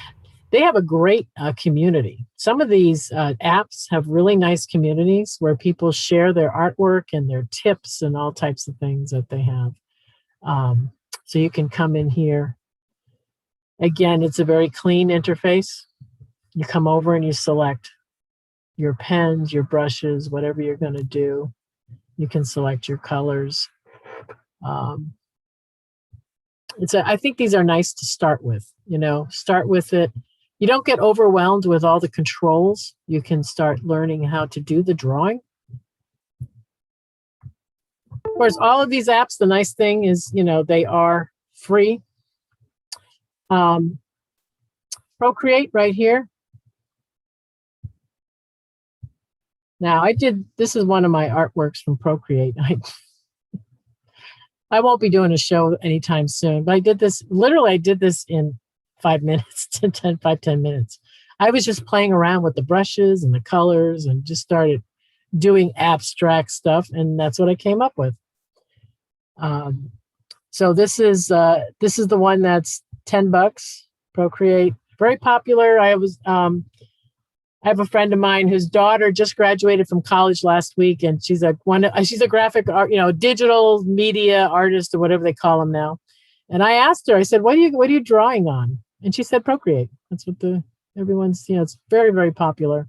they have a great community. Some of these apps have really nice communities where people share their artwork and their tips and all types of things that they have. So you can come in here. Again, it's a very clean interface. You come over and you select your pens, your brushes, whatever you're going to do. You can select your colors. I think these are nice to start with. Start with it. You don't get overwhelmed with all the controls. You can start learning how to do the drawing. Of course, all of these apps, the nice thing is, they are free. Procreate right here. Now this is one of my artworks from Procreate. I won't be doing a show anytime soon, but I did this in 5 minutes to 10 minutes. I was just playing around with the brushes and the colors and just started doing abstract stuff. And that's what I came up with. So this is the one that's $10, Procreate, very popular. I have a friend of mine whose daughter just graduated from college last week, and she's a graphic art, digital media artist or whatever they call them now. And I asked her, I said, what are you drawing on? And she said Procreate. That's what everyone's, it's very, very popular.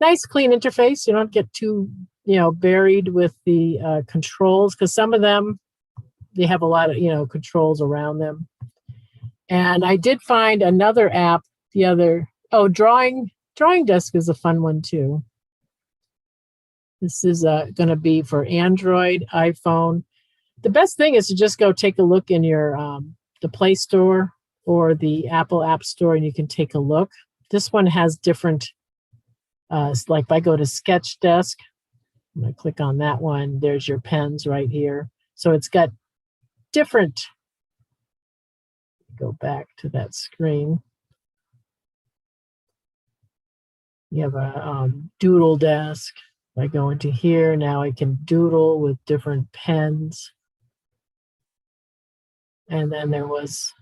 Nice, clean interface. You don't get too, buried with the controls, because some of them, they have a lot of, controls around them. And I did find another app, Drawing Desk is a fun one too. This is going to be for Android, iPhone. The best thing is to just go take a look in your the Play Store or the Apple App Store, and you can take a look. This one has different, like if I go to Sketch Desk, I'm going to click on that one. There's your pens right here. So it's got different, go back to that screen. You have a doodle desk. If I go into here, now I can doodle with different pens. And then there was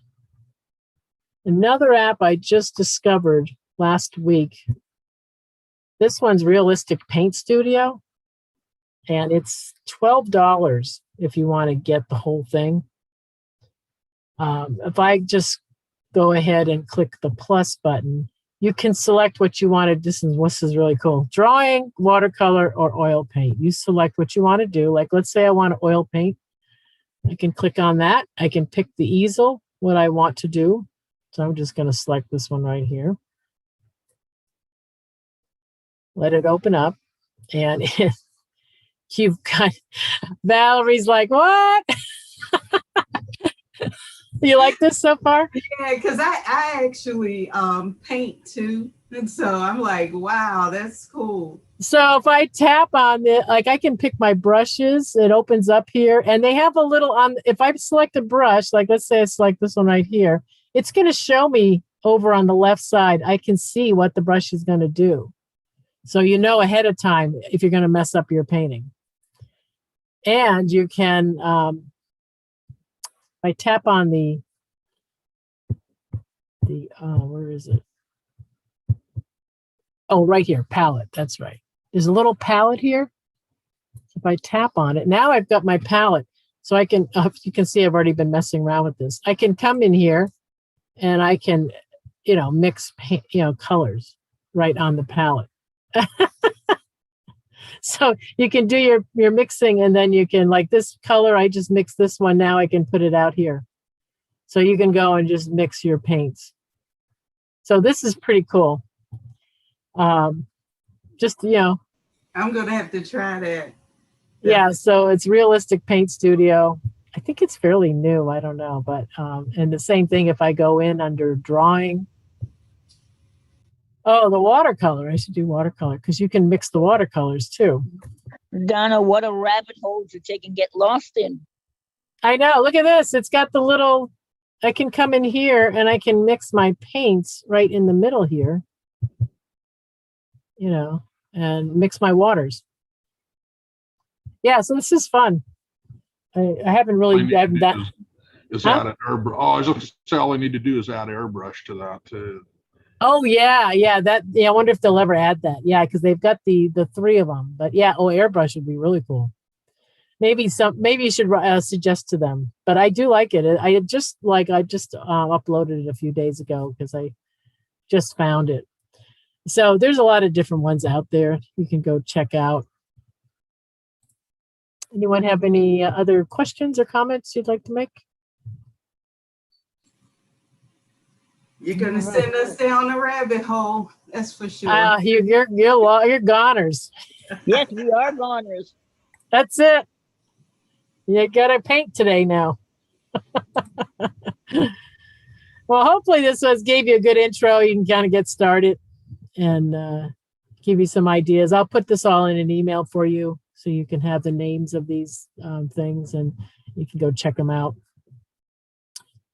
another app I just discovered last week. This one's Realistic Paint Studio. And it's $12 if you want to get the whole thing. If I just go ahead and click the plus button, you can select what you want to do. This is really cool. Drawing, watercolor, or oil paint. You select what you want to do. Like, let's say I want to oil paint. I can click on that. I can pick the easel, what I want to do. So I'm just going to select this one right here. Let it open up. And you've got, Valerie's like, what? You like this so far? Yeah, because I actually paint too. And so I'm like, wow, that's cool. So if I tap on it, like I can pick my brushes, it opens up here, and they have a little if I select a brush, like let's say I select this one right here, it's going to show me over on the left side. I can see what the brush is going to do. So you know ahead of time if you're going to mess up your painting. And you can, I tap on the where is it? Oh, right here, palette. That's right. There's a little palette here. If I tap on it, now I've got my palette. So I can, you can see I've already been messing around with this. I can come in here and I can, mix, colors right on the palette. So you can do your mixing, and then you can, like this color, I just mixed this one. Now I can put it out here. So you can go and just mix your paints. So this is pretty cool. Just, I'm going to have to try that. Yeah, so it's Realistic Paint Studio. I think it's fairly new. I don't know. But, and the same thing if I go in under drawing. Oh, the watercolor. I should do watercolor because you can mix the watercolors too. Donna, what a rabbit hole you can get lost in. I know. Look at this. It's got the little, I can come in here and I can mix my paints right in the middle here, and mix my waters. Yeah, so this is fun. I haven't really done that. Is add an airbrush. Oh, I was going to say all I need to do is add airbrush to that too. Oh yeah. I wonder if they'll ever add that. Yeah, because they've got the 3 of them. But yeah, airbrush would be really cool. Maybe you should suggest to them. But I do like it. I just uploaded it a few days ago because I just found it. So there's a lot of different ones out there you can go check out. Anyone have any other questions or comments you'd like to make? You're going to send us down a rabbit hole. That's for sure. You're goners. Yes, we are goners. That's it. You got to paint today now. Well, hopefully this gave you a good intro. You can kind of get started and give you some ideas. I'll put this all in an email for you so you can have the names of these things and you can go check them out.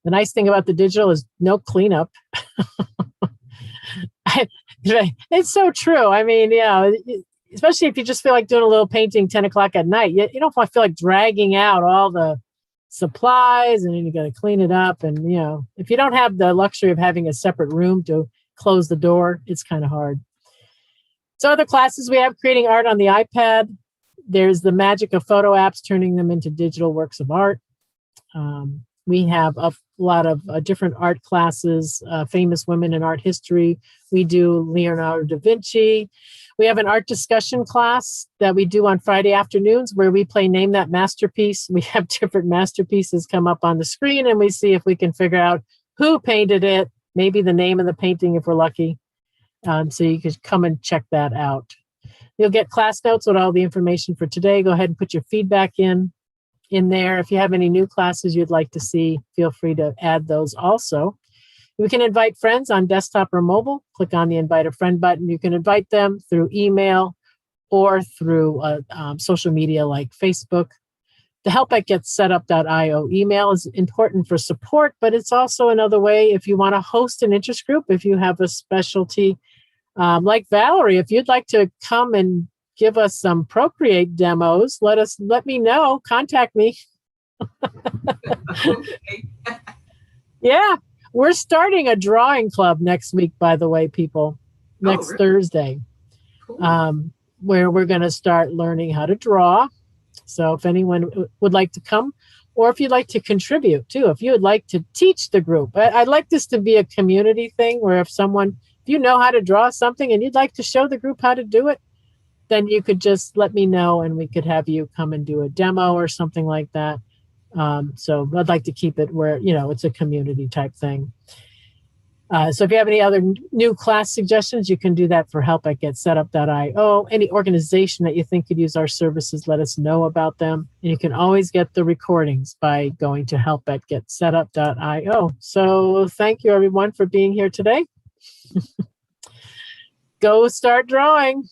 The nice thing about the digital is no cleanup. It's so true. I mean, yeah, especially if you just feel like doing a little painting 10 o'clock at night, you don't feel like dragging out all the supplies and then you got to clean it up. And, if you don't have the luxury of having a separate room to close the door, it's kind of hard. So other classes we have: creating art on the iPad. There's the magic of photo apps, turning them into digital works of art. We have a lot of different art classes, famous women in art history. We do Leonardo da Vinci. We have an art discussion class that we do on Friday afternoons where we play Name That Masterpiece. We have different masterpieces come up on the screen and we see if we can figure out who painted it, maybe the name of the painting if we're lucky. So you could come and check that out. You'll get class notes with all the information for today. Go ahead and put your feedback in there. If you have any new classes you'd like to see, feel free to add those also. We can invite friends on desktop or mobile. Click on the Invite a Friend button. You can invite them through email or through social media like Facebook. The help at getsetup.io email is important for support, but it's also another way if you want to host an interest group, if you have a specialty like Valerie, if you'd like to come and give us some Procreate demos, let me know. Contact me. Okay. Yeah, we're starting a drawing club next week, by the way, people. Next really? Thursday, Cool. where we're going to start learning how to draw. So if anyone would like to come, or if you'd like to contribute too, if you would like to teach the group, I'd like this to be a community thing where if you know how to draw something and you'd like to show the group how to do it, then you could just let me know and we could have you come and do a demo or something like that. So I'd like to keep it where, it's a community type thing. So if you have any other new class suggestions, you can do that for help at getsetup.io. Any organization that you think could use our services, let us know about them. And you can always get the recordings by going to help at getsetup.io. So thank you everyone for being here today. Go start drawing.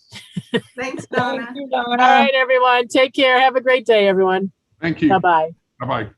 Thanks, Donna. Thank you, Donna. All right, everyone. Take care. Have a great day, everyone. Thank you. Bye-bye. Bye-bye.